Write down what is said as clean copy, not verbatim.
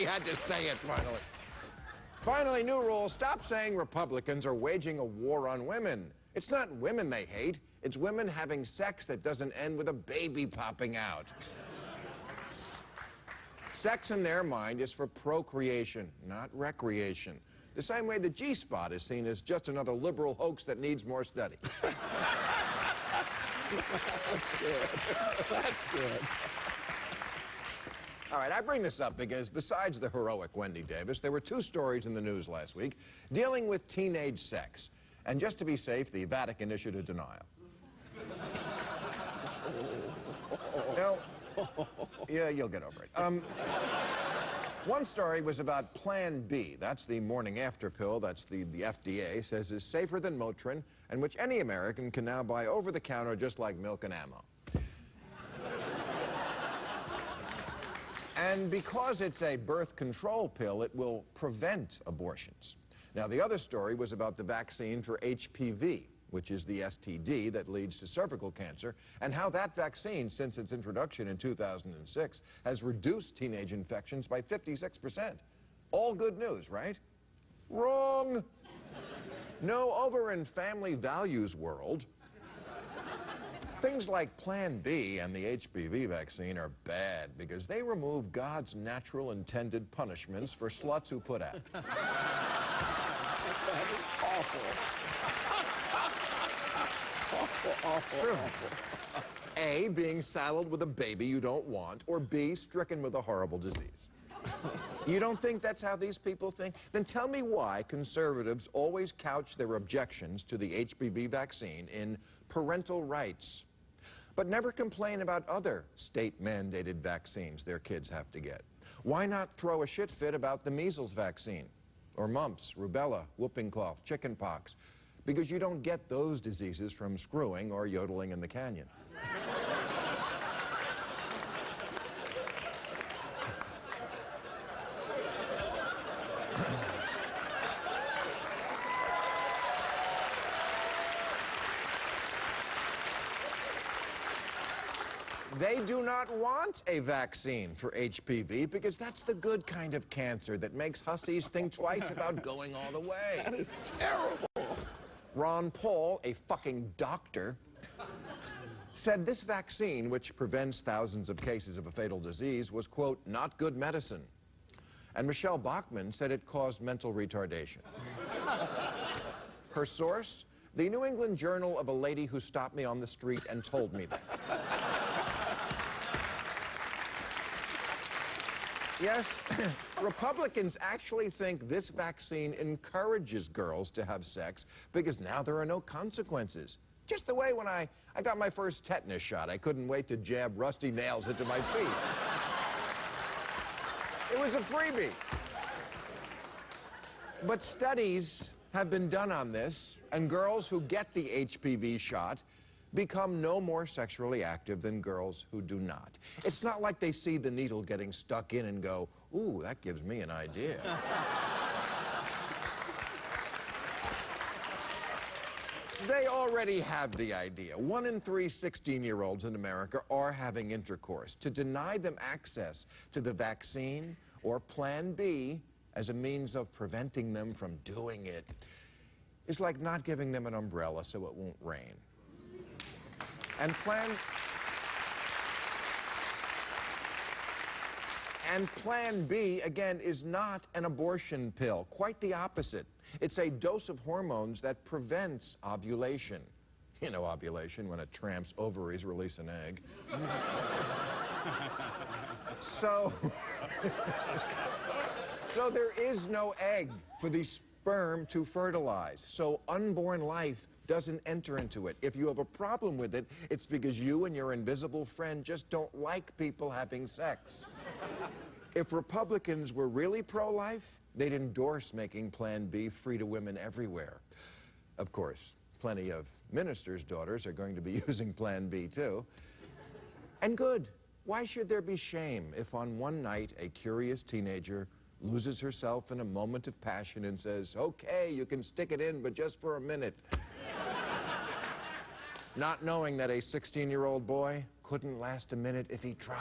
Somebody had to say it finally. Finally, new rule, stop saying Republicans are waging a war on women. It's not women they hate, it's women having sex that doesn't end with a baby popping out. Sex in their mind is for procreation, not recreation. The same way the G-spot is seen as just another liberal hoax that needs more study. That's good. That's good. All right, I bring this up because besides the heroic Wendy Davis, there were two stories in the news last week dealing with teenage sex. And just to be safe, the Vatican issued a denial. No, yeah, you'll get over it. One story was about Plan B. That's the morning after pill that's the FDA says is safer than Motrin and which any American can now buy over the counter just like milk and ammo. And because it's a birth control pill, it will prevent abortions. Now, the other story was about the vaccine for HPV, which is the STD that leads to cervical cancer, and how that vaccine, since its introduction in 2006, has reduced teenage infections by 56%. All good news, right? Wrong. No, over in Family Values world, things like Plan B and the HPV vaccine are bad because they remove God's natural intended punishments for sluts who put out. That is awful. Awful, True. awful. A, being saddled with a baby you don't want, or B, stricken with a horrible disease. You don't think that's how these people think? Then tell me why conservatives always couch their objections to the HPV vaccine in parental rights, but never complain about other state-mandated vaccines their kids have to get. Why not throw a shit fit about the measles vaccine, or mumps, rubella, whooping cough, chicken pox? Because you don't get those diseases from screwing or yodeling in the canyon. They do not want a vaccine for HPV because that's the good kind of cancer that makes hussies think twice about going all the way. That is terrible. Ron Paul, a fucking doctor, said this vaccine, which prevents thousands of cases of a fatal disease, was, quote, not good medicine. And Michelle Bachmann said it caused mental retardation. Her source, the New England Journal of a lady who stopped me on the street and told me that. Yes, Republicans actually think this vaccine encourages girls to have sex because now there are no consequences. Just the way when I got my first tetanus shot, I couldn't wait to jab rusty nails into my feet. It was a freebie. But studies have been done on this, and girls who get the HPV shot become no more sexually active than girls who do not. It's not like they see the needle getting stuck in and go, ooh, that gives me an idea. They already have the idea. 1 in 3 16-year-olds in America are having intercourse. To deny them access to the vaccine or Plan B as a means of preventing them from doing it is like not giving them an umbrella so it won't rain. And Plan B, again, is not an abortion pill. Quite the opposite. It's a dose of hormones that prevents ovulation. You know ovulation, when a tramp's ovaries release an egg. So there is no egg for the sperm to fertilize. So unborn life doesn't enter into it. If you have a problem with it, it's because you and your invisible friend just don't like people having sex. If Republicans were really pro-life, they'd endorse making Plan B free to women everywhere. Of course, plenty of ministers' daughters are going to be using Plan B too. And good. Why should there be shame if on one night a curious teenager loses herself in a moment of passion and says, okay, you can stick it in, but just for a minute. Not knowing that a 16-year-old boy couldn't last a minute if he tried.